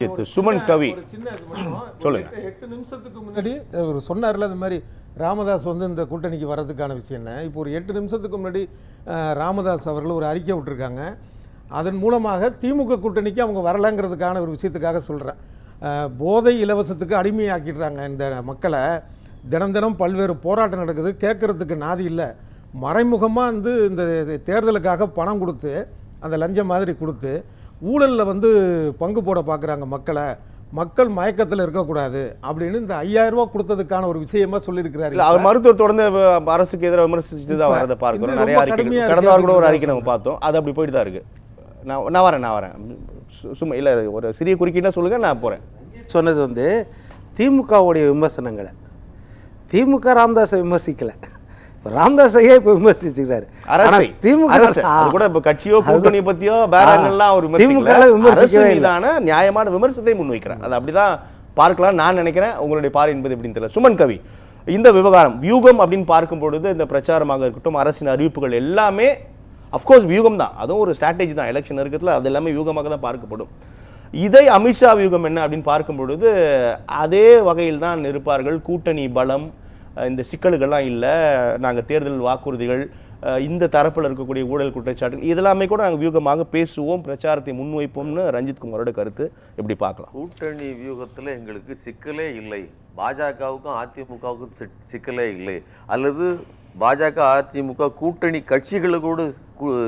சுமன் கவி சொல்லுங்க. 8 நிமிஷத்துக்கு முன்னாடி அவர் சொன்னார்ல இந்த மாதிரி ராமதாஸ் வந்து இந்த கூட்டணிக்கு வர்றதுக்கான விஷயம் என்ன. இப்போ ஒரு 8 நிமிஷத்துக்கு முன்னாடி ராமதாஸ் அவர்கள் ஒரு அறிக்கை விட்டுருக்காங்க. அதன் மூலமாக திமுக கூட்டணிக்கு அவங்க வரலைங்கிறதுக்கான ஒரு விஷயத்துக்காக சொல்கிறேன். போதை இலவசத்துக்கு அடிமையாக்கிடுறாங்க இந்த மக்களை. தினம் தினம் பல்வேறு போராட்டம் நடக்குது, கேட்குறதுக்கு நாதி இல்லை. மறைமுகமாக வந்து இந்த தேர்தலுக்காக பணம் கொடுத்து அந்த லஞ்சம் மாதிரி கொடுத்து ஊழலில் வந்து பங்கு போட பார்க்குறாங்க மக்களை. மக்கள் மயக்கத்தில் இருக்கக்கூடாது அப்படின்னு இந்த 5000 ரூபா கொடுத்ததுக்கான ஒரு விஷயமா சொல்லியிருக்கிறாரு. அவர் மருத்துவர் தொடர்ந்து அரசுக்கு எதிராக விமர்சித்து தான் வரதை பார்க்கிறோம். நிறைய அறிக்கை கடந்த வாரம் கூட ஒரு அறிக்கை நம்ம பார்த்தோம். அது அப்படி போயிட்டு தான் இருக்கு. நான் வரேன் சும்மா இல்லை, ஒரு சிறிய குறுக்கிட்டா சொல்லுங்க, நான் போகிறேன். சொன்னது வந்து திமுகவுடைய விமர்சனங்களை திமுக ராமதாஸை விமர்சிக்கலை, ராமதாஸையே இப்போ விமர்சிச்சுக்கிறாரு. திமுக கட்சியோ கூட்டணி பத்தியோ மீதான நியாயமான விமர்சனத்தை முன்வைக்கிறார். அது அப்படிதான் பார்க்கலாம் நான் நினைக்கிறேன். உங்களுடைய பார்வை என்பது எப்படின்னு தெரியல. சுமன் கவி, இந்த விவகாரம் வியூகம் அப்படின்னு பார்க்கும் பொழுது இந்த பிரச்சாரமாக இருக்கட்டும், அரசின் அறிவிப்புகள் எல்லாமே அஃப்கோர்ஸ் வியூகம் தான். அதுவும் ஒரு ஸ்ட்ராட்டஜி தான். எலெக்ஷன் இருக்கிறதுல அது எல்லாமே வியூகமாக தான் பார்க்கப்படும். இதை அமித்ஷா வியூகம் என்ன அப்படின்னு பார்க்கும் பொழுது அதே வகையில் தான் இருப்பார்கள். கூட்டணி பலம், இந்த சிக்கல்கள்லாம் இல்லை, நாங்கள் தேர்தல் வாக்குறுதிகள், இந்த தரப்பில் இருக்கக்கூடிய ஊழல் குற்றச்சாட்டுகள் இதெல்லாமே கூட நாங்கள் வியூகமாக பேசுவோம், பிரச்சாரத்தை முன்வைப்போம்னு ரஞ்சித் குமாரோட கருத்து. எப்படி பார்க்கலாம்? கூட்டணி வியூகத்தில் எங்களுக்கு சிக்கலே இல்லை, பாஜகவுக்கும் அதிமுகவுக்கும் சிக்கலே இல்லை, அல்லது பாஜக அதிமுக கூட்டணி கட்சிகளுக்கு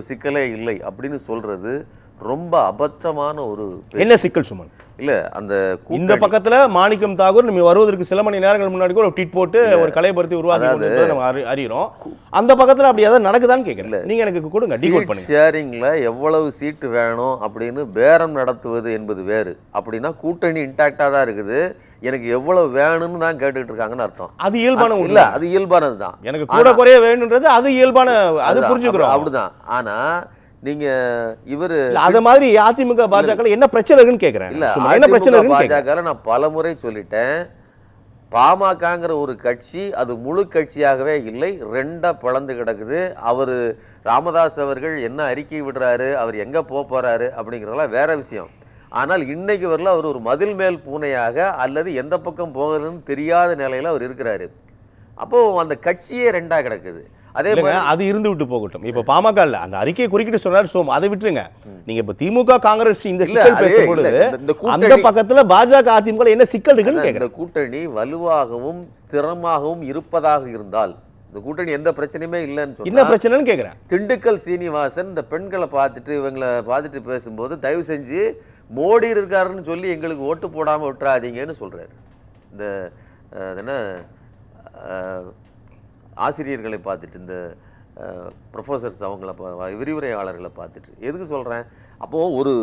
சிக்கலே இல்லை அப்படின்னு சொல்றது ரொம்ப அபத்தமான ஒரு என்ன சிக்கல் சுமன்? இல்ல, அந்த இந்த பக்கத்துல மாணிக்கம் தாகூர் நம்ம வருவதற்கு சில மணி நேரங்கள் முன்னாடி கூட ஒரு ட்வீட் போட்டு ஒரு கலைபடுத்தி உருவாக்கி நம்ம அறிகிறோம். அந்த பக்கத்துல அப்படி ஏதாவது நடக்குதான்னு கேட்கல. நீங்க எனக்கு கொடுங்க, டீகோட் பண்ணுங்க. ஷேரிங்ல எவ்வளவு சீட்டு வேணும் அப்படின்னு பேரம் நடத்துவது என்பது வேறு. அப்படின்னா கூட்டணி இன்டாக்டா தான் இருக்குது, எனக்கு எவ்வளவு வேணும்னு தான் கேட்டுட்டு இருக்காங்கன்னு அர்த்தம். அது இயல்பான இல்ல, அது இயல்பானது தான். எனக்கு கூட குறைய வேணும்ன்றது அது இயல்பான, அது புரிஞ்சுக்கிறோம், அப்படிதான். ஆனா நீங்க இவரு அது மாதிரி அதிமுக பாஜக என்ன பிரச்சனை இருக்குன்னு கேக்குறேன். இல்ல, என்ன பிரச்சனை பாஜக நான் பலமுறை சொல்லிட்டேன். பாமகங்கிற ஒரு கட்சி அது முழு கட்சியாகவே இல்லை, ரெண்டா பிளந்து கிடக்குது. அவரு ராமதாஸ் அவர்கள் என்ன அறிக்கை விடுறாரு, அவர் எங்க போறாரு அப்படிங்கிறதெல்லாம் வேற விஷயம். ஆனால் இன்னைக்கு வரல அவர் ஒரு மதில் மேல் பூனையாக அல்லது எந்த பக்கம் போகிறதுன்னு தெரியாத நிலையில அவர் இருக்கிறாரு. அப்போ அந்த கட்சியே ரெண்டா கிடக்குது. அதே மாதிரி அது இருந்து விட்டு போகட்டும். இப்ப பாமக இல்ல, அந்த அறிக்கையை குறிக்கிட்டு சொன்னார் சோம், அதை விட்டுருங்க. நீங்க இப்ப திமுக காங்கிரஸ் இந்த சிக்கல் பேசும்போது அந்த பக்கத்துல பாஜக அதிமுக என்ன சிக்கல் இருக்குன்னு கேக்குறேன். இந்த கூட்டணி வலுவாகவும் ஸ்திரமாகவும் இருப்பதாக இருந்தால் இந்த கூட்டணி எந்த பிரச்சனையுமே இல்லைன்னு சொல்லி என்ன பிரச்சனைன்னு கேக்குறேன். திண்டுக்கல் சீனிவாசன் இந்த பெண்களை பார்த்துட்டு இவங்களை பார்த்துட்டு பேசும்போது தயவு செஞ்சு மோடி இருக்காருன்னு சொல்லி எங்களுக்கு ஓட்டு போடாம விட்டுறாதீங்கன்னு சொல்றாரு. இந்த என்ன ஆசிரியர்களை பார்த்துட்டு, இந்த ப்ரொஃபஸர்ஸ் அவங்கள விரிவுரையாளர்களை பார்த்துட்டு எதுக்கு சொல்கிறேன்? அப்போது ஒரு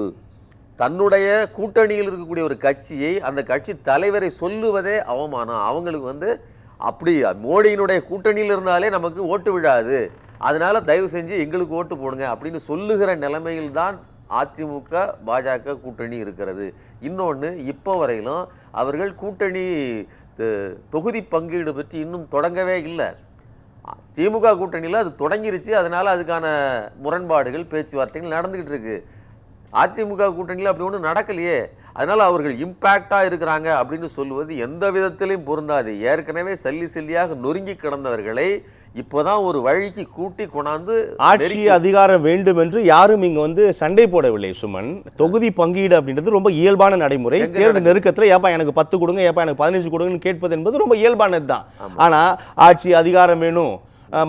தன்னுடைய கூட்டணியில் இருக்கக்கூடிய ஒரு கட்சியை அந்த கட்சி தலைவரை சொல்லுவதே அவமானம். அவங்களுக்கு வந்து அப்படி மோடியினுடைய கூட்டணியில் இருந்தாலே நமக்கு ஓட்டு விழாது, அதனால தயவு செஞ்சு எங்களுக்கு ஓட்டு போடுங்க அப்படின்னு சொல்லுகிற நிலைமையில்தான் அதிமுக பாஜக கூட்டணி இருக்கிறது. இன்னொன்று, இப்போ வரையிலும் அவர்கள் கூட்டணி தொகுதி பங்கீடு பற்றி இன்னும் தொடங்கவே இல்லை. திமுக கூட்டணியில் அது தொடங்கிருச்சு, அதனால அதுக்கான முரண்பாடுகள் பேச்சுவார்த்தைகள் நடந்துகிட்டு இருக்கு. அதிமுக கூட்டணியில் அப்படி ஒன்றும் நடக்கலையே, அதனால அவர்கள் இம்பாக்டா இருக்கிறாங்க அப்படின்னு சொல்லுவது எந்த விதத்திலையும் பொருந்தாது. ஏற்கனவே சல்லியாக நொறுங்கி கிடந்தவர்களை இப்போதான் ஒரு வழிக்கு கூட்டி கொண்டாந்து ஆட்சி அதிகாரம் வேண்டும் என்று யாரும் இங்க வந்து சண்டை போடவில்லை சுமன். தொகுதி பங்கீடு அப்படின்றது ரொம்ப இயல்பான நடைமுறை. தேர்தல் நெருக்கத்துல ஏப்பா எனக்கு 10 கொடுங்க, ஏப்பா எனக்கு 15 கொடுங்கன்னு கேட்பது என்பது ரொம்ப இயல்பானது தான். ஆனா ஆட்சி அதிகாரம் வேணும்,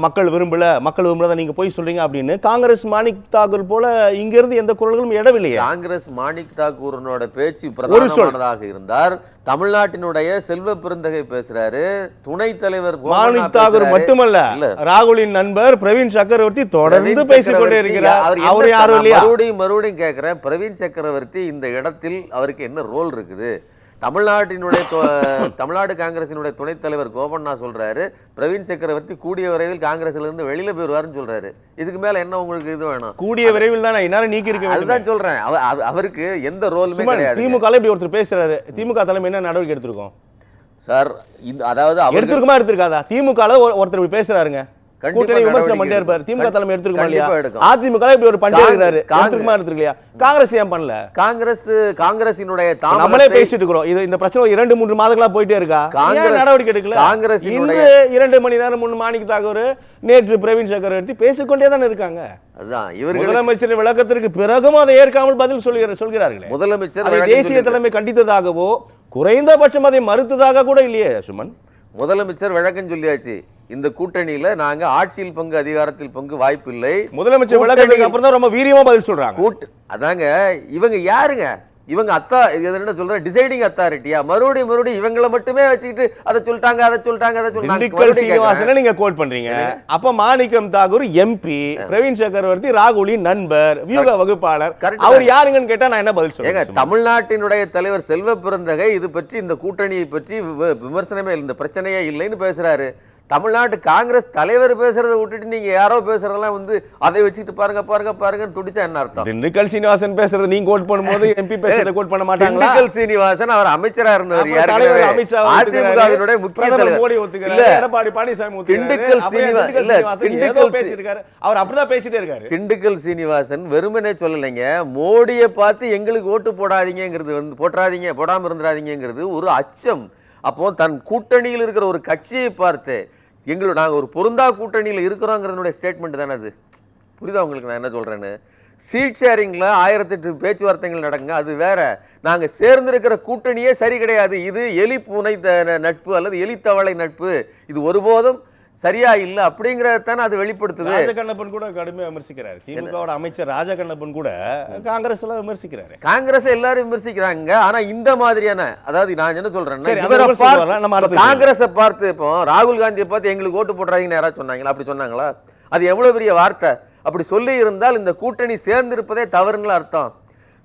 மக்கள் விரும்பல நீங்க போய் சொல்றீங்க அப்படின்னு காங்கிரஸ் மாணிக் தாக்கூர் போல இங்க இருந்து எந்த குரல்களும் எடவில்லையே. காங்கிரஸ் மாணிக் தாக்கூரனோட பேச்சு பிரதானமானதாக இருந்தார். தமிழ்நாட்டினுடைய செல்வ பெருந்தகை பேசுறாரு, துணைத் தலைவர் மாணிக் தாக்கூர் மட்டுமல்ல, ராகுலின் நண்பர் பிரவீன் சக்கரவர்த்தி தொடர்ந்து பேசிக் கொண்டே இருக்கிறார். அவர் யாரும் இல்லையா? மறுபடியும் கேட்கிறேன், பிரவீன் சக்கரவர்த்தி இந்த இடத்தில் அவருக்கு என்ன ரோல் இருக்குது? தமிழ்நாடு காங்கிரசினுடைய துணைத் தலைவர் கோபண்ணா சொல்றாரு, பிரவீன் சக்கரவர்த்தி கூடிய விரைவில் காங்கிரஸ்ல இருந்து வெளியில போயிருவாருன்னு சொல்றாரு. இதுக்கு மேல என்ன உங்களுக்கு இது வேணும்? கூடிய விரைவில் தான் இன்னார நீக்கி இருக்க. அதுதான் சொல்றேன், அவருக்கு எந்த ரோலுமே கிடையாது. திமுக இப்படி ஒருத்தர் பேசுறாரு, திமுக தலைமை என்ன நடவடிக்கை எடுத்திருக்கோம் சார்? அதாவது எடுத்திருக்குமா எடுத்திருக்காதா? திமுக ஒருத்தர் பேசுறாருங்க, கண்டிப்பா கூட்டணி விமர்சனம் நடவடிக்கை பண்ணிட்டே இருப்பாரு. திமுக எடுக்கும். தலைமை எடுத்துருக்கோம் இல்லையா? கண்டிப்பா எடுக்கும். அதிமுக இப்படி ஒரு பண்ணிட்டே இருக்காரு. எடுத்துக்குமா இல்லையா? காங்கிரஸ் ஏன் பண்ணல? காங்கிரஸினுடைய நம்மளே பேசிட்டு இருக்கிறோம். இது இந்த பிரச்சனை 2-3 மாதங்களா போயிட்டே இருக்கா? ஏன் நடவடிக்கை எடுக்கல? காங்கிரஸினுடைய இன்று 2 மணி நேரம் முன் மாணிக் தாகூர், நேற்று பிரவீன் சக்கரவர்த்தி பேசிக்கொண்டே தான் இருக்காங்க. அதுதான் இவர்கள் முதலமைச்சரின் விளக்கத்திற்கு பிறகும் அதை ஏற்காமல் பதில் சொல்கிறார்களே. முதலமைச்சர் அதை தேசிய தலைமை கண்டித்ததாகவோ குறைந்தபட்சம் அதை மறுத்ததாக கூட இல்லையே சுமன். முதலமைச்சர் விளக்கம் சொல்லியாச்சு. இந்த கூட்டணியில நாங்க ஆட்சியில் பங்கு அதிகாரத்தில் பங்கு வாய்ப்பில்லை. முதலமைச்சர் விளக்கத்துக்கு அப்புறம் தான் ரொம்ப வீரியமா பதில் சொல்றாங்க. அதாங்க இவங்க யாருங்க? இவங்க என்ன சொல்ற டிசைடிங் அத்தாரிட்டியா? மறுபடியும் இவங்களை மட்டுமே வச்சுக்கிட்டு அதை சொல்லிட்டாங்க அதை சொல்லிட்டாங்க. நீங்க கோட் பண்றீங்க. அப்ப மாணிக்கம் தாகூர் எம்பி, பிரவீன் சக்கரவர்த்தி ராகுலின் நண்பர், வியூக வகுப்பாளர், அவர் யாருங்கன்னு கேட்டா நான் என்ன பதில் சொல்றேன்? தமிழ்நாட்டினுடைய தலைவர் செல்வ பிறந்தகை இது பற்றி இந்த கூட்டணியை பற்றி விமர்சனமே இந்த பிரச்சனையே இல்லைன்னு பேசுறாரு. தமிழ்நாட்டு காங்கிரஸ் தலைவர் பேசுறதை விட்டுட்டு நீங்க யாரோ பேசுறதெல்லாம் அதை வச்சுட்டு பாருங்க துடிச்சா என்ன அர்த்தம்? திண்டுக்கல் சீனிவாசன் பேசுறது நீங்க கோட் பண்ணும்போது எம்பி பேசுறதை கோட் பண்ண மாட்டாங்களா? திண்டுக்கல் சீனிவாசன் அவர் அமைச்சரா இருந்தவர். அதிமுகவினுடைய முக்கிய தலைவர் எடப்பாடி பழனிசாமி. திண்டுக்கல் சீனிவாசன் இல்ல, திண்டுக்கல் பேசியிருக்காரு. அவர் அப்படிதான் பேசிட்டே இருக்காரு. திண்டுக்கல் சீனிவாசன் வெறுமனே சொல்லலைங்க, மோடியை பார்த்து எங்களுக்கு ஓட்டு போடாதீங்கிறது போடாம இருந்துடாதீங்கிறது ஒரு அச்சம். அப்போ தன் கூட்டணியில் இருக்கிற ஒரு கட்சியை பார்த்து நாங்கள் ஒரு பொருந்தா கூட்டணியில் இருக்கிறோங்கிறதுனுடைய ஸ்டேட்மெண்ட் தானே அது. புரியுதா உங்களுக்கு நான் என்ன சொல்கிறேன்னு? சீட் ஷேரிங்கில் 1008 பேச்சுவார்த்தைகள் நடக்குங்க, அது வேற. நாங்கள் சேர்ந்திருக்கிற கூட்டணியே சரி கிடையாது. இது எலி பூனை நட்பு அல்லது எலித்தவளை நட்பு. இது ஒருபோதும் சரியா இல்ல அப்படிங்கறதான அது வெளிப்படுத்துது. ராஜகண்ணப்பன் கூட கடுமையா விமர்சிக்கிறாரு. திமுகவோட அமைச்சர் ராஜகண்ணப்பன் கூட காங்கிரஸ் எல்லாம் விமர்சிக்கிறாரு. காங்கிரஸ் எல்லாரும் விமர்சிக்கிறாங்க. ஆனா இந்த மாதிரியான, அதாவது நான் என்ன சொல்றேன்னா, காங்கிரஸை பார்த்து இப்போ ராகுல் காந்தியை பார்த்து எங்களுக்கு ஓட்டு போடுறாங்கன்னு யாராவது சொன்னாங்களா? அப்படி சொன்னாங்களா? அது எவ்வளவு பெரிய வார்த்தை. அப்படி சொல்லி இருந்தால் இந்த கூட்டணி சேர்ந்திருப்பதே தவறுன்னு அர்த்தம்.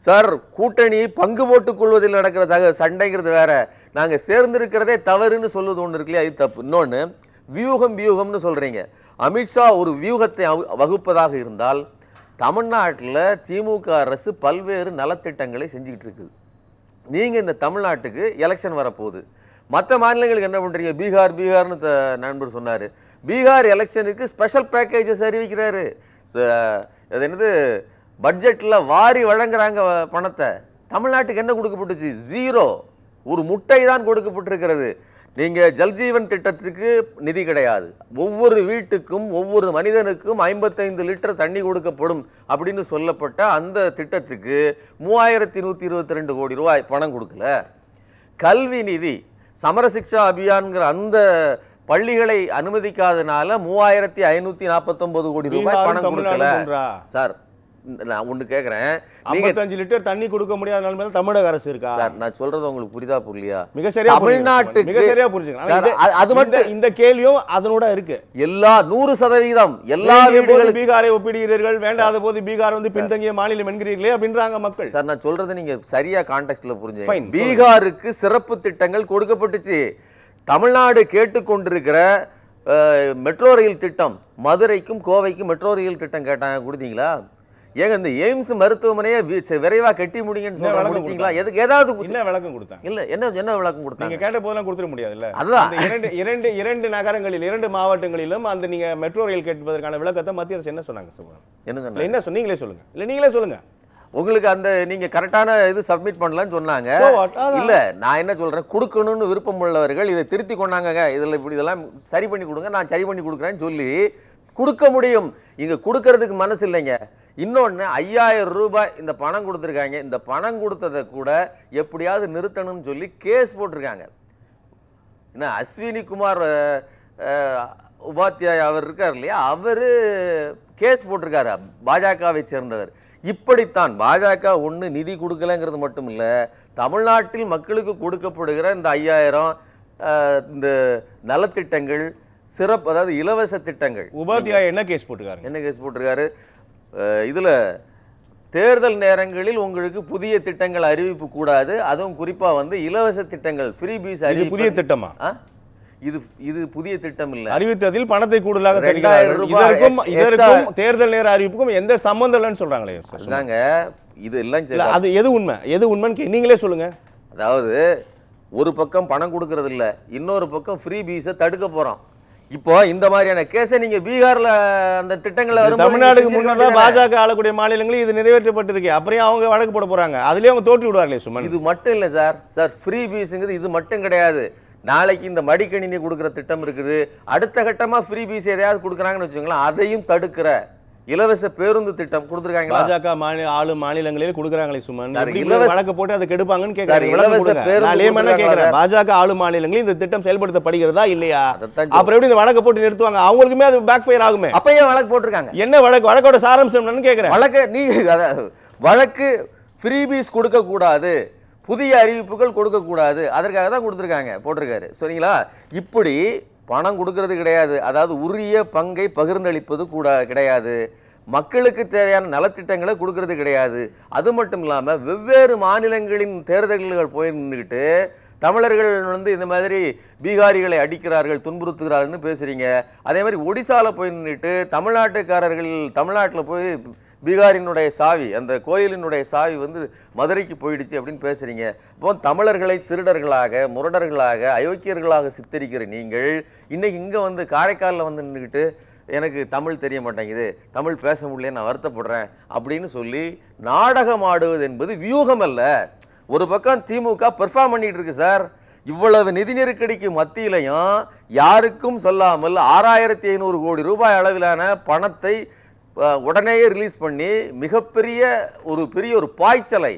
சார், கூட்டணி பங்கு போட்டுக் கொள்வதில் நடக்கிற சண்டைங்கிறது வேற, நாங்க சேர்ந்திருக்கிறதே தவறுன்னு சொல்லுவது ஒண்ணு இருக்கு இல்லையா? இது தப்பு. இன்னொன்னு வியூகம்னு சொல்றீங்க. அமித்ஷா ஒரு வியூகத்தை வகுப்பதாக இருந்தால் தமிழ்நாட்டில் திமுக அரசு பல்வேறு நலத்திட்டங்களை செஞ்சுக்கிட்டு இருக்குது. நீங்க இந்த தமிழ்நாட்டுக்கு எலெக்ஷன் வரப்போகுது, மற்ற மாநிலங்களுக்கு என்ன பண்றீங்க? பீகார்னு நண்பர் சொன்னாரு, பீகார் எலெக்ஷனுக்கு ஸ்பெஷல் பேக்கேஜஸ் அறிவிக்கிறாரு. அது என்னது, பட்ஜெட்ல வாரி வழங்குறாங்க பணத்தை. தமிழ்நாட்டுக்கு என்ன கொடுக்கப்பட்டுச்சு? 0. ஒரு முட்டை தான் கொடுக்கப்பட்டிருக்கிறது. நீங்க ஜல்ஜீவன் திட்டத்துக்கு நிதி கிடையாது. ஒவ்வொரு வீட்டுக்கும் ஒவ்வொரு மனிதனுக்கும் 55 லிட்டர் தண்ணி கொடுக்கப்படும் அப்படின்னு சொல்லப்பட்ட அந்த திட்டத்துக்கு 3122 கோடி ரூபாய் பணம் கொடுக்கல. கல்வி நிதி, சமரசிக்ஷா அபியான்ங்கிற அந்த பள்ளிகளை அனுமதிக்காதனால 3549 கோடி ரூபாய் பணம் கொடுக்கல. சார், நான் ஒண்ணு கேக்குறேன், 55 லிட்டர் தண்ணி கொடுக்க முடியாத நிலைமையில தமிழக அரசு இருக்கா? சார், நான் சொல்றது உங்களுக்கு புரியுதா புரியலையா? மிக சரியா தமிழ்நாட்டுக்கு மிக சரியா புரிஞ்சுங்க. அது மட்டும் இந்த கேள்வியும் அதனோட இருக்கு. எல்லா 100% எல்லா வீடுகளும் பீகாரை ஒப்பிடுகிறீர்கள், வேண்டாத போது பீகார் பின்தங்கிய மாநிலம் என்கிறீர்களே அப்படின்றாங்க மக்கள். சார், நான் சொல்றது நீங்க சரியா கான்டெக்ட்ல புரிஞ்சுங்க. பீகாருக்கு சிறப்பு திட்டங்கள் கொடுக்கப்பட்டுச்சு. தமிழ்நாடு கேட்டுக்கொண்டிருக்கிற மெட்ரோ ரயில் திட்டம், மதுரைக்கும் கோவைக்கும் மெட்ரோ ரயில் திட்டம் கேட்டாங்க, கொடுத்தீங்களா? ஏங்க இந்த எய்ம்ஸ் மருத்துவமனையை விரைவா கட்டி முடிங்கன்னு சொல்றீங்களா? எதுக்கு ஏதாவது என்ன விளக்கம் கொடுத்தாங்க? இல்ல என்ன விளக்கம் கொடுத்தாங்க? நீங்க கேட்ட போதெல்லாம் கொடுத்துட முடியாது இல்ல. அதுதான் இரண்டு நகரங்களில் 2 மாவட்டங்களிலும் அந்த நீங்க மெட்ரோ ரயில் கேட்பதற்கான விளக்கத்தை மத்திய அரசு என்ன சொன்னாங்க? என்ன சொன்னீங்களே சொல்லுங்க. இல்ல நீங்களே சொல்லுங்க. உங்களுக்கு அந்த நீங்க கரெக்டான இது சப்மிட் பண்ணலன்னு சொன்னாங்க. இல்ல, நான் என்ன சொல்றேன், கொடுக்கணும்னு விருப்பம் உள்ளவர்கள் இதை திருத்தி கொண்டாங்க, இதுல இப்படி இதெல்லாம் சரி பண்ணி கொடுங்க, நான் சரி பண்ணி கொடுக்குறேன்னு சொல்லி கொடுக்க முடியும். இங்க கொடுக்கறதுக்கு மனசு இல்லைங்க. இன்னொன்னு 5000 ரூபாய் இந்த பணம் கொடுத்துருக்காங்க. இந்த பணம் கொடுத்ததை கூட எப்படியாவது நிறுத்தணும்னு சொல்லி கேஸ் போட்டிருக்காங்க. என்ன, அஸ்வினி குமார் உபாத்யாய் அவர் இருக்கார் இல்லையா, அவரு கேஸ் போட்டிருக்காரு, பாஜகவை சேர்ந்தவர். இப்படித்தான் பாஜக ஒன்று நிதி கொடுக்கலங்கிறது மட்டும் இல்லை, தமிழ்நாட்டில் மக்களுக்கு கொடுக்கப்படுகிற இந்த 5000 இந்த நலத்திட்டங்கள், சிறப்பு, அதாவது இலவச திட்டங்கள். உபாத்யாய் என்ன கேஸ் போட்டிருக்காரு? இதுல தேர்தல் நேரங்களில் உங்களுக்கு புதிய திட்டங்கள் அறிவிப்பு கூடாது, அதுவும் குறிப்பா இலவச திட்டங்கள், ஃப்ரீ பீஸ் அறிவிப்பு. புதிய திட்டமா? இது புதிய திட்டம் இல்ல. அறிவித்ததில் பணத்தை கூடுதலாக தருகிறார்கள். இதற்கும் தேர்தல் நேர அறிவிப்புக்கும் எந்த சம்பந்தம் இல்லைன்னு சொல்றாங்களே. அதாங்க இது எல்லாம். அது எது உண்மைன்னு நீங்களே சொல்லுங்க. அதாவது ஒரு பக்கம் பணம் கொடுக்கறது இல்ல, இன்னொரு பக்கம் ஃப்ரீ பீஸை தடுக்க போறோம். இப்போ இந்த மாதிரியான கேஸை நீங்க பீகார்ல அந்த திட்டங்களை வரும்போது தமிழ்நாடுக்கு நீங்க முன்னதான் செஞ்சிருக்க பாஜக ஆளக்கூடிய மாநிலங்களில் இது நிறைவேற்றப்பட்டிருக்கு. அப்புறம் அவங்க வழக்கு போட போறாங்க. அதுலயே அவங்க தோற்று விடுவார்களே சுமன். இது மட்டும் இல்லை சார் ஃப்ரீ பீஸுங்கிறது இது மட்டும் கிடையாது. நாளைக்கு இந்த மடிக்கணினி கொடுக்குற திட்டம் இருக்குது. அடுத்த கட்டமா ஃப்ரீ பீஸ் எதையாவது கொடுக்குறாங்கன்னு வச்சுக்கோங்களேன், அதையும் தடுக்கிற இலவச பேருந்து திட்டம் கொடுத்துருக்காங்களா? பாஜக ஆளு மாநிலங்களில் கொடுக்குறாங்களே சுமன். சார், எப்படி இலவச- வழக்கு போட்டு அதை கெடுப்பாங்கன்னு சார், கேட்கறாங்க. இலவச பேருந்து நான் லேமனா கொடுக்குறாங்க. கேட்கிறேன், பாஜக ஆளு மாநிலங்களில் இந்த திட்டம் செயல்படுத்தப்படுகிறதா இல்லையா? அதைத்தான் அப்புறம் எப்படி இந்த வழக்கை போட்டு நிறுத்துவாங்க? அவங்களுக்குமே அது பேக் ஃபயர் ஆகுமே. அப்ப ஏன் வழக்கு போட்டிருக்காங்க? என்ன வழக்கு? வழக்கோட சாராம்சம் என்னன்னு கேட்கிறேன். வழக்கு ஃப்ரீபீஸ் கொடுக்க கூடாது, புதிய அறிவிப்புகள் கொடுக்க கூடாது, அதற்காக தான் கொடுத்துருக்காங்க, போட்டிருக்காரு. சரிங்களா? இப்படி பணம் கொடுக்கறது கிடையாது, அதாவது உரிய பங்கை பகிர்ந்தளிப்பது கூட கிடையாது, மக்களுக்கு தேவையான நலத்திட்டங்களை கொடுக்கறது கிடையாது. அது மட்டும் இல்லாமல் வெவ்வேறு மாநிலங்களின் தேர்தல்கள் போய் நின்றுக்கிட்டு தமிழர்கள் இந்த மாதிரி பீகாரிகளை அடிக்கிறார்கள், துன்புறுத்துகிறார்கள்னு பேசுறீங்க. அதே மாதிரி ஒடிசால போய் நின்றுட்டு தமிழ்நாட்டுக்காரர்கள் தமிழ்நாட்டில் போய் பீகாரினுடைய சாவி, அந்த கோயிலினுடைய சாவி மதுரைக்கு போயிடுச்சு அப்படின்னு பேசுறீங்க. இப்போ தமிழர்களை திருடர்களாக, முரடர்களாக, அயோக்கியர்களாக சித்தரிக்கிற நீங்கள் இன்னைக்கு இங்கே காரைக்காலில் நின்றுக்கிட்டு எனக்கு தமிழ் தெரிய மாட்டேங்குது, தமிழ் பேச முடியல, நான் வருத்தப்படுறேன் அப்படின்னு சொல்லி நாடகம் ஆடுவது என்பது வியூகம் அல்ல. ஒரு பக்கம் திமுக பெர்ஃபார்ம் பண்ணிட்டு இருக்கு சார். இவ்வளவு நிதி நெருக்கடிக்கு மத்தியிலையும் யாருக்கும் சொல்லாமல் 6500 கோடி ரூபாய் அளவிலான பணத்தை உடனேயே ரிலீஸ் பண்ணி மிகப்பெரிய ஒரு பாய்ச்சலை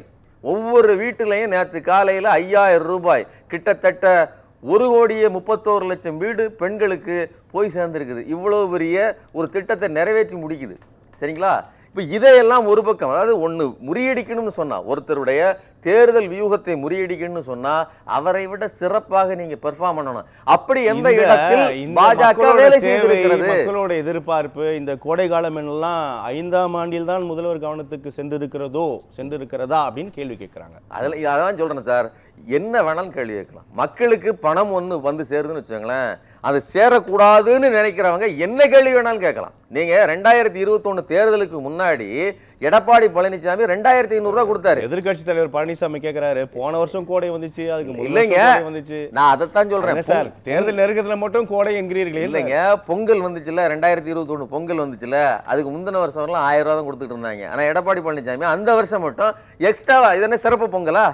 ஒவ்வொரு வீட்டிலையும் நேற்று காலையில் 5000 ரூபாய், கிட்டத்தட்ட 1,31,00,000 வீடு பெண்களுக்கு போய் சேர்ந்துருக்குது. இவ்வளவு பெரிய ஒரு திட்டத்தை நிறைவேற்றி முடிக்குது. சரிங்களா? இப்போ இதையெல்லாம் ஒரு பக்கம், அதாவது ஒன்று முறியடிக்கணும்னு சொன்னால், ஒருத்தருடைய தேர்தல் வியூகத்தை முறியடிக்கணும்னு சொன்னா அவரை விட சிறப்பாக நீங்க பெர்ஃபார்ம் பண்ணணும். அப்படி எந்த இடத்தில் பாஜக வேலை செய்திருக்கிறது? மக்களோட எதிர்பார்ப்பு இந்த கோடை காலம் எல்லாம் 5ஆம் ஆண்டில் தான் முதல்வர் கவனத்துக்கு சென்றிருக்கிறதா அப்படின்னு கேள்வி கேட்கிறாங்க. அதான் சொல்றேன் சார், என்ன வேணாலும் கேள்வி கேட்கலாம். மக்களுக்கு பணம் ஒன்று சேருதுன்னு வச்சுக்கோங்களேன், அது சேரக்கூடாதுன்னு நினைக்கிறவங்க என்ன கேள்வி வேணாலும் கேட்கலாம். நீங்க 2021 தேர்தலுக்கு முன்னாடி எடப்பாடி பழனிசாமி 2500 ரூபாய் கொடுத்தாரு. எதிர்கட்சி தலைவர் பழனிசாமி கேட்கிறாரு, போன வருஷம் கோடை வந்துச்சு, அதுக்கு இல்லைங்க வந்துச்சு. நான் அதைத்தான் சொல்றேன் சார், தேர்தல் நெருக்கத்துல மட்டும் கோடை என்கிறீர்களே. இல்லைங்க, பொங்கல் வந்துச்சுல, 2021 பொங்கல் வந்துச்சுல, அதுக்கு முந்தின வருஷம் வரலாம் 1000 ரூபா தான் கொடுத்துட்டு இருந்தாங்க. ஆனா எடப்பாடி பழனிசாமி அந்த வருஷம் மட்டும் எக்ஸ்ட்ராவா, இது என்ன சிறப்பு பொங்கலா?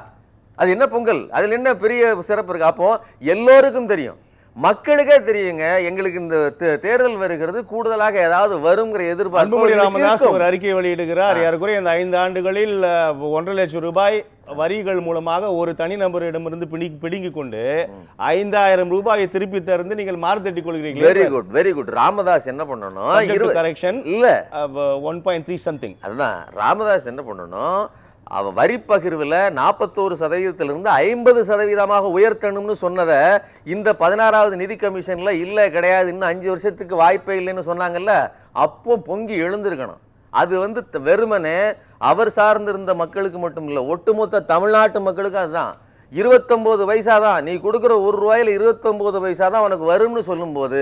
அது என்ன பொங்கல்? அதுல என்ன பெரிய சிறப்பு இருக்கு? அப்போ எல்லோருக்கும் தெரியும், மக்களுக்கே தெரியுங்க, எங்களுக்கு இந்த தேர்தல் வருகிறது, கூடுதலாக ஏதாவது வருங்கிற எதிர்பார்ப்பு. ராமதாஸ் ஒரு அறிக்கை வெளியிடுகிறார். ஏறக்குறைய இந்த 5 ஆண்டுகளில் 1.5 லட்சம் ரூபாய் வரிகள் மூலமாக ஒரு தனிநபரிடமிருந்து பிடுங்கி கொண்டு 5000 ரூபாயை திருப்பி தந்து நீங்கள் மார்த்தட்டி கொள்கிறீர்கள். Very good. ராமதாஸ் என்ன பண்ணணும்? கரெக்ஷன் இல்ல 1.3 சம்திங். அதுதான் ராமதாஸ் என்ன பண்ணணும், அவ வரி பகிர்வில் 41% 50% உயர்த்தணும்னு சொன்னதை இந்த 16வது நிதி கமிஷன்ல இல்ல கிடையாது, இன்னும் 5 வருஷத்துக்கு வாய்ப்பே இல்லைன்னு சொன்னாங்கல்ல, அப்போ பொங்கி எழுந்திருக்கணும். அது வெறுமனே அவர் சார்ந்திருந்த மக்களுக்கு மட்டும் இல்லை, ஒட்டுமொத்த தமிழ்நாட்டு மக்களுக்கு அதுதான். 29 பைசா தான் நீ கொடுக்குற, ₹1 29 பைசா தான் உனக்கு வரும்னு சொல்லும்போது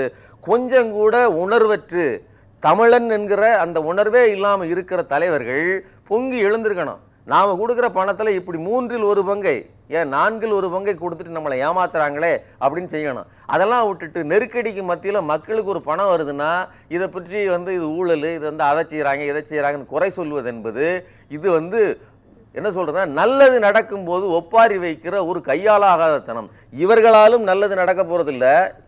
கொஞ்சம் கூட உணர்வற்று, தமிழன் என்கிற அந்த உணர்வே இல்லாமல் இருக்கிற தலைவர்கள் பொங்கி எழுந்திருக்கணும். நாம கொடுக்குற பணத்துல இப்படி 3இல் 1 பங்கை, ஏன் 4இல் 1 பங்கை கொடுத்துட்டு நம்மளை ஏமாத்துறாங்களே அப்படின்னு செய்யணும். அதெல்லாம் விட்டுட்டு நெருக்கடிக்கு மத்தியில் மக்களுக்கு ஒரு பணம் வருதுன்னா இதை பற்றி இது ஊழல், இது அதை செய்கிறாங்க இதை செய்கிறாங்கன்னு குறை சொல்வது என்பது இது என்ன சொல்றதுன்னா, நல்லது நடக்கும்போது ஒப்பாரி வைக்கிற ஒரு கையாலாகாதத்தனம். இவர்களாலும் நல்லது நடக்க போறதில்ல.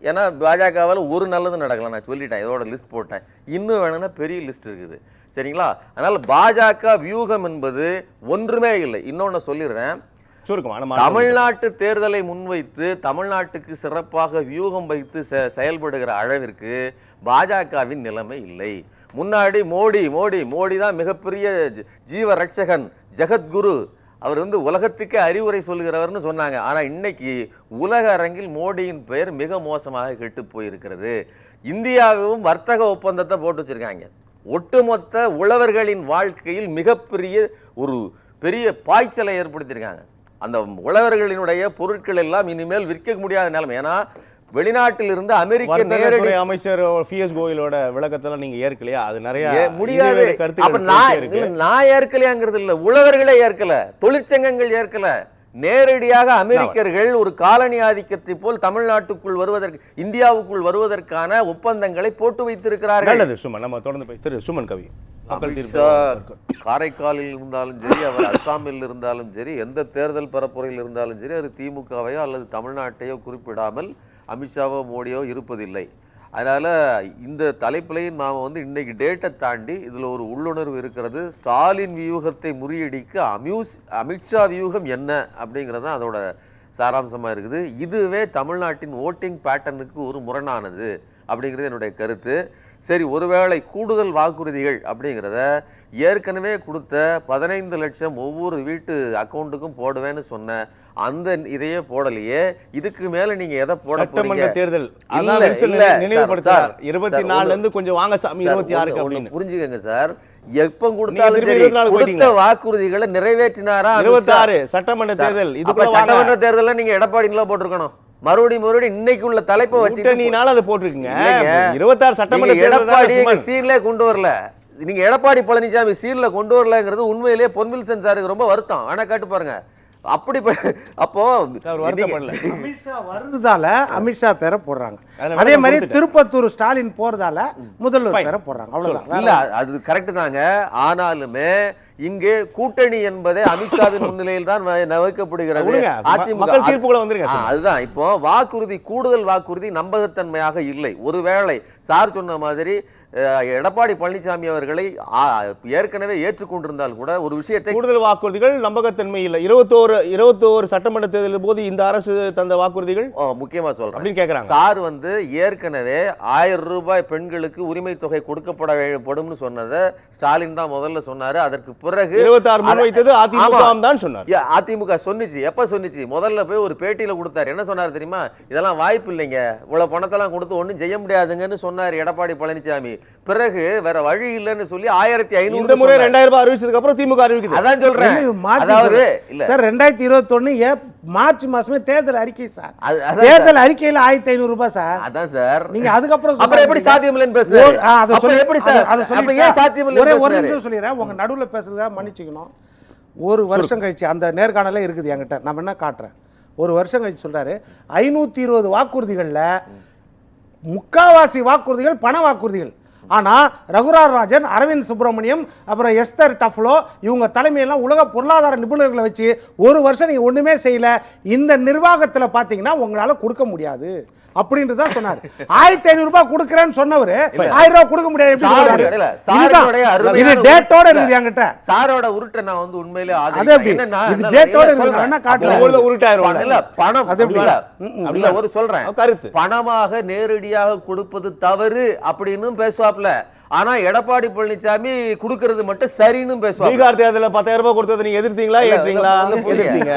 ஏன்னா பாஜகவால் ஒரு நல்லது நடக்கலாம். நான் சொல்லிட்டேன், இதோட லிஸ்ட் போட்டேன். இன்னும் வேணும்னா பெரிய லிஸ்ட் இருக்குது. சரிங்களா? அதனால பாஜக வியூகம் என்பது ஒன்றுமே இல்லை. இன்னொன்னு சொல்லிடுறேன், தமிழ்நாட்டு தேர்தலை முன்வைத்து தமிழ்நாட்டுக்கு சிறப்பாக வியூகம் வைத்து செயல்படுகிற அளவிற்கு பாஜகவின் நிலைமை இல்லை. முன்னாடி மோடி தான் மிகப்பெரிய ஜீவ ரட்சகன், ஜெகத்குரு, அவர் உலகத்துக்கே அறிவுரை சொல்லுகிறவர்னு சொன்னாங்க. ஆனா இன்னைக்கு உலக அரங்கில் மோடியின் பெயர் மிக மோசமாக கெட்டு போயிருக்கிறது. இந்தியாவும் வர்த்தக ஒப்பந்தத்தை போட்டு வச்சிருக்காங்க. ஒட்டுமொத்த உழவர்களின் வாழ்க்கையில் மிகப்பெரிய ஒரு பெரிய பாய்ச்சலை ஏற்படுத்தியிருக்காங்க. அந்த உழவர்களினுடைய பொருட்கள் எல்லாம் இனிமேல் விற்க முடியாத நிலைமை. ஏன்னா வெளிநாட்டில் இருந்து அமெரிக்க நேரடி அமைச்சர் பிஎஸ் கோயலோட விளக்கத்தெல்லாம் நீங்க ஏற்கலையா? அது நிறைய முடியாது. அப்ப நான் ஏற்கலையாங்கிறது இல்ல, உழவர்களே ஏற்கல, தொழிற்சங்கங்கள் ஏற்கல, நேரடியாக அமெரிக்கர்கள் ஒரு காலனி ஆதிக்கத்தை போல் தமிழ்நாட்டுக்குள் வருவதற்கு, இந்தியாவுக்குள் வருவதற்கான ஒப்பந்தங்களை போட்டு வைத்திருக்கிறார்கள். நல்லது சுமன், நம்ம தொடர்ந்து போய் திரு சுமன் கவி. அமித்ஷா காரைக்காலில் இருந்தாலும் சரி, அவர் அஸ்ஸாமில் இருந்தாலும் சரி, எந்த தேர்தல் பரப்புரையில் இருந்தாலும் சரி, அது திமுகவையோ அல்லது தமிழ்நாட்டையோ குறிப்பிடாமல் அமித்ஷாவோ மோடியோ இருப்பதில்லை. அதனால இந்த தலைப்பிலையும் நாம் வந்து இன்னைக்கு டேட்டை தாண்டி இதுல ஒரு உள்ளுணர்வு இருக்கிறது. ஸ்டாலின் வியூகத்தை முறியடிக்க அமித்ஷா வியூகம் என்ன அப்படிங்கிறது தான் அதோட சாராம்சமா இருக்குது. இதுவே தமிழ்நாட்டின் ஓட்டிங் பேட்டர்னுக்கு ஒரு முரணானது அப்படிங்கிறது என்னுடைய கருத்து. சரி, ஒருவேளை கூடுதல் வாக்குறுதிகள் அப்படிங்கிறத ஏற்கனவே கொடுத்த 15 லட்சம் ஒவ்வொரு வீட்டு அக்கௌண்ட்டுக்கும் போடுவேன்னு சொன்ன அந்த இதையே போடலையே, இதுக்கு மேல நீங்க எதை போட போறீங்க? தேர்தல் நினைவுபடுத்தார் 24ல இருந்து கொஞ்சம் வாங்க சாமி 26க்கு அப்படின்னு புரிஞ்சுக்கங்க சார். எப்ப கொடுத்தாலும் கொடுத்த வாக்குறுதிகளை நிறைவேற்றினாரா? 26 சட்டமன்ற தேர்தல், இதுக்குள்ள சட்டமன்ற தேர்தல்ல நீங்க எடப்பாடிங்களா போட்டிருக்கணும். மறுபடியும் இன்னைக்கு உள்ள தலைப்பை வச்சு நீனால அதை போட்டிருக்கீங்க. 26 சட்டமன்ற எடப்பாடி சீன்ல கொண்டு வரல. நீங்க எடப்பாடி பழனிசாமி சீன்ல கொண்டு வரலங்கிறது உண்மையிலேயே பொன்வில்சன் சாருக்கு ரொம்ப வருத்தம். ஆனா கேட்டு பாருங்க. அப்படி அப்போ அமித்ஷா வருதால அமித்ஷா பேரை போடுறாங்க. அதே மாதிரி திருப்பத்தூர் ஸ்டாலின் போறதால முதல்வர் பேரை போடுறாங்க. அவ்வளவுதான். இல்ல, அது கரெக்ட் தாங்க. ஆனாலுமே இங்கே கூட்டணி என்பதே அமித்ஷாவின் முன்னிலையில் தான் வைக்கப்படுகிறது. அதுதான் இப்போ வாக்குறுதி, கூடுதல் வாக்குறுதி நம்பகத்தன்மையாக இல்லை. ஒருவேளை சார் சொன்ன மாதிரி எடப்பாடி பழனிசாமி அவர்களை ஏற்கனவே ஏற்றுக்கொண்டிருந்தால் கூட ஒரு விஷயத்தை, கூடுதல் வாக்குறுதிகள் நம்பகத்தன்மை இல்லை. 21 சட்டமன்ற தேர்தல் போது இந்த அரசு தந்த வாக்குறுதிகள் முக்கியமா சொல்றேன் அப்படின்னு கேக்குறாங்க. சார் வந்து ஏற்கனவே 1000 ரூபாய் பெண்களுக்கு உரிமை தொகை கொடுக்கப்படும் சொன்னதை ஸ்டாலின் தான் முதல்ல சொன்னாரு. அதற்கு பிறகு 26 முன்வைத்தது அதிமுக தான் சொன்னார். அதிமுக சொன்னிச்சு. எப்ப சொன்னிச்சு? முதல்ல போய் ஒரு பேட்டியில கொடுத்தாரு. என்ன சொன்னாரு தெரியுமா? இதெல்லாம் வாய்ப்பு இல்லைங்க, இவ்வளவு பணத்தெல்லாம் கொடுத்து ஒண்ணும் செய்ய முடியாதுங்கன்னு சொன்னாரு எடப்பாடி பழனிசாமி. பிறகு வேற வழி இல்லைன்னு சொல்லி 1500 இந்த முறை 2000 ரூபாய் அறிவிச்சதுக்கு அப்புறம் திமுக அறிவிக்குது. அதான் சொல்றேன். அதாவது இல்ல சார், 2021 மார்ச் மாசமே தேர்தல் அறிக்கை சார். தேர்தல் அறிக்கையில 1500 ரூபாய் சார். அதான் சார். நீங்க அதுக்கப்புறம் அப்புறம் எப்படி சாத்தியம் இல்லைன்னு பேசுறீங்க? அத எப்படி சார்? அப்ப ஏன் சாத்தியம் இல்லை? ஒரு நிமிஷம் சொல்லிறேன். உங்க நடுவுல பேசுறதா மன்னிச்சுக்கணும். ஒரு வருஷம் கழிச்சு அந்த நேர்காணலே இருக்குது என்கிட்ட, நான் என்ன காட்டுறேன். ஒரு வருஷம் கழிச்சு சொல்றாரு 520 வாக்குறுதிகள்ல முக்காவாசி வாக்குறுதிகள் பண வாக்குறுதிகள். ஆனால் ரகுரார் ராஜன், அரவிந்த் சுப்பிரமணியம், அப்புறம் எஸ்தர் டஃப்லோ இவங்க தலைமையெல்லாம் உலக பொருளாதார நிபுணர்களை வச்சு ஒரு வருஷம் நீங்கள் ஒன்றுமே செய்யலை, இந்த நிர்வாகத்தில் பார்த்தீங்கன்னா உங்களால் கொடுக்க முடியாது அப்படின்ட்டு தான் சொன்னார். 1500 ரூபாய் கொடுக்குறேன்னு சொன்னவர் 1000 ரூபாய் கொடுக்க முடியாது. இது டேட்டோட இருக்குது என்கிட்ட. சாரோட உருட்டை நான் வந்து உண்மையிலே இது டேட்டோட இருக்குது. காட்டுல உருட்டாயிரும் இல்ல பணம் இல்ல ஒரு சொல்றேன் கருத்து. பணமாக நேரடியாக கொடுப்பது தவறு அப்படின்னு பேசுவாப்ல. ஆனா எடப்பாடி பழனிசாமி கொடுக்கிறது மட்டும் சரின்னு பேசுவாங்க. பீகார் தேர்தல 10000 ரூபாய் கொடுத்தது நீங்க எதிர்த்தீங்களா? ஏற்றீங்களா? எதிர்த்தீங்க.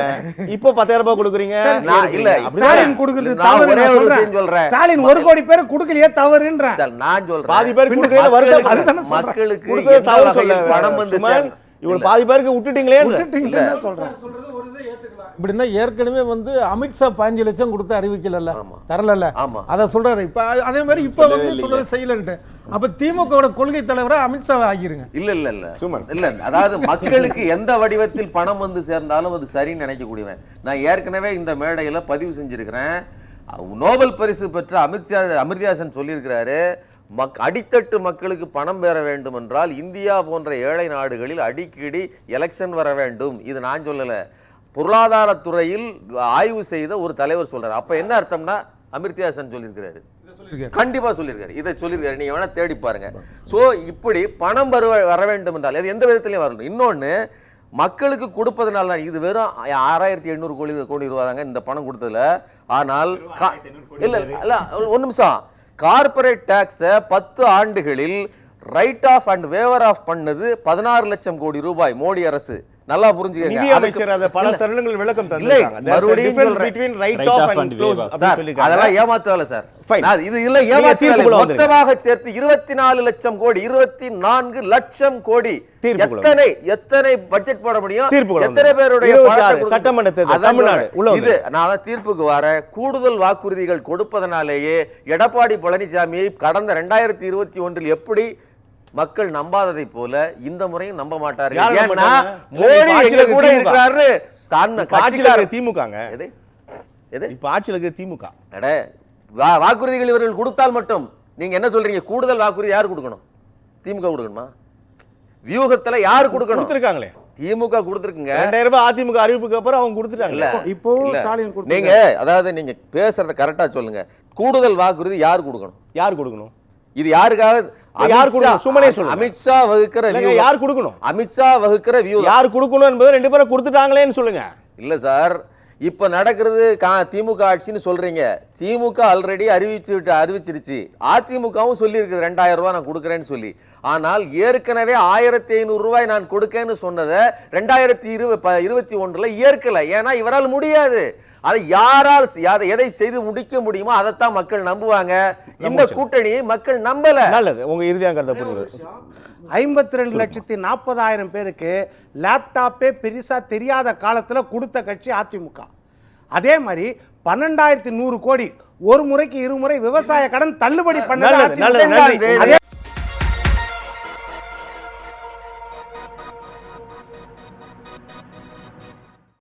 இப்போ 10000 ரூபாய் கொடுக்குறீங்க. இல்ல, ஸ்டாலின் கொடுக்கிறது தவறு. ஒரே ஒரு விஷயம் சொல்றேன். ஸ்டாலின் 1 கோடி பேர் கொடுக்கலையே தவறுன்றேன். நான் சொல்றேன் பாதி பேர் கொடுக்கல வருது. அதுதான் மக்களுக்கு கொடுத்தது தவறு சொல்ல பணம் வந்து இவங்க பாதி பேருக்கு விட்டுட்டீங்களே சொல்றேன். இப்படின்னா ஏற்கனவே வந்து அமித்ஷா 15 லட்சம் கொடுத்து அறிவிக்கல, தரல. அத சொல்றாரு. இப்ப அதே மாதிரி இப்ப வந்து சொல்றது செய்யலன்ட்டு. அப்ப திமுக கொள்கை தலைவரா அமித்ஷா ஆகிருங்க. இல்ல இல்ல இல்ல இல்ல, அதாவது மக்களுக்கு எந்த வடிவத்தில் பணம் வந்து சேர்ந்தாலும் அது சரின்னு நினைக்கக்கூடியவன். நான் ஏற்கனவே இந்த மேடையில பதிவு செஞ்சிருக்கிறேன். நோபல் பரிசு பெற்ற அமிர்தயாசன் சொல்லியிருக்கிறாரு, அடித்தட்டு மக்களுக்கு பணம் பெற வேண்டும் என்றால் இந்தியா போன்ற ஏழை நாடுகளில் அடிக்கடி எலெக்ஷன் வர வேண்டும். இது நான் சொல்லல, பொருளாதாரத்துறையில் ஆய்வு செய்த ஒரு தலைவர் சொல்றாரு. அப்ப என்ன அர்த்தம்னா அமிர்தயாசன் சொல்லியிருக்கிறாரு, கண்டிப்பா சொல்லியிருக்காரு, இதை சொல்லியிருக்காரு. நீங்க வேணா தேடி பாருங்க. சோ இப்படி பணம் வர வேண்டும் என்றால் அது எந்த விதத்திலையும் வரணும். இன்னொன்னு, மக்களுக்கு கொடுப்பதனால தான் இது வெறும் 6800 கோடி ரூபாய் தாங்க இந்த பணம் கொடுத்ததுல. ஆனால் இல்ல இல்ல ஒரு நிமிஷம், கார்பரேட் டாக்ஸை 10 ஆண்டுகளில் write off and waiver off பண்ணது 16 லட்சம் கோடி ரூபாய் மோடி அரசு. நல்லா புரிஞ்சுக்கங்க. பல தருணங்கள் விளக்கம் அதெல்லாம் ஏமாத்துவேல சார். இது இல்ல ஏமாத்துவேல. மொத்தமாக சேர்த்து 24 லட்சம் கோடி, 24 லட்சம் கோடி. எத்தனை பட்ஜெட் போட முடியும்? எத்தனை பேருடைய இது நான் தீர்ப்புக்கு வர கூடுதல் வாக்குறுதிகள் கொடுப்பதனாலேயே எடப்பாடி பழனிசாமி கடந்த 2021 எப்படி மக்கள் நம்பாததை போல இந்த முறையும் நம்ப மாட்டார்கள். யார் நம்ப ஏன்னா மாட்டாங்க? மோடி இப்ப ஆட்சியில எங்க கூட திமுக. இருக்கிறாரு. ஸ்டாலின் இப்ப ஆட்சியில கட்சிக்காரர் இருக்க திமுகங்க. எது எது இப்ப ஆட்சியில இருக்க திமுக. அட வாக்குறுதிகள் இவர்கள் கொடுத்தால் மட்டும் நீங்க என்ன சொல்றீங்க? கூடுதல் வாக்குறுதி யார் கொடுக்கணும்? திமுக கொடுக்கணுமா? வியூகத்துல யார் கொடுக்கணும்? கொடுத்திருக்காங்களே. திமுக கொடுத்திருக்குங்க. 2000 ரூபாய் அதிமுக அறிவிப்புக்கு அப்புறம் அவங்க கொடுத்துட்டாங்க. இல்ல இப்போ இல்ல. ஸ்டாலின் நீங்க கொடுத்திருக்காரு. அதாவது நீங்க பேசுறத கரெக்டா சொல்லுங்க. கூடுதல் வாக்குறுதி யார் கொடுக்கணும்? யார் கொடுக்கணும்? இது யாருக்காக? யார் கொடுக்கணும்? சுமனே சொல்லுங்க. அமித்ஷா வகுக்கிற இல்லங்க, வியூகம். யார் கொடுக்கணும்? அமித்ஷா வகுக்கிற வியூகம். யார் கொடுக்கணும் என்பது 2 பேரும் கொடுத்துட்டாங்களேன்னு சொல்லுங்க. இல்ல சார், இப்ப நடக்கிறது திமுக ஆட்சின்னு சொல்றீங்க. திமுக ஆல்ரெடி அறிவிச்சிருச்சு. அதிமுகவும் சொல்லி இருக்குது 2000 ரூபாய் நான் கொடுக்கறேன்னு சொல்லி. ஆனால் ஏற்கனவே 1500 ரூபாய் நான் கொடுக்கேன்னு சொன்னதை 2021 ஏற்கல. ஏன்னா இவரால் முடியாது. அதை யாரால் எதை செய்து முடிக்க முடியுமோ அதைத்தான் மக்கள் நம்புவாங்க. இந்த கூட்டணியை மக்கள் நம்பல. நல்லது, உங்க இறுதியாக கருத்தை புரியுது. 52,40,000 பேருக்கு லேப்டாப்பே பெருசா தெரியாத காலத்துல கொடுத்த கட்சி அதிமுக. அதே மாதிரி 12,100 கோடி ஒரு முறைக்கு 2 முறை விவசாய கடன் தள்ளுபடி பண்ணது நல்லது, நல்லது, அதிமுக. நன்றி. அதே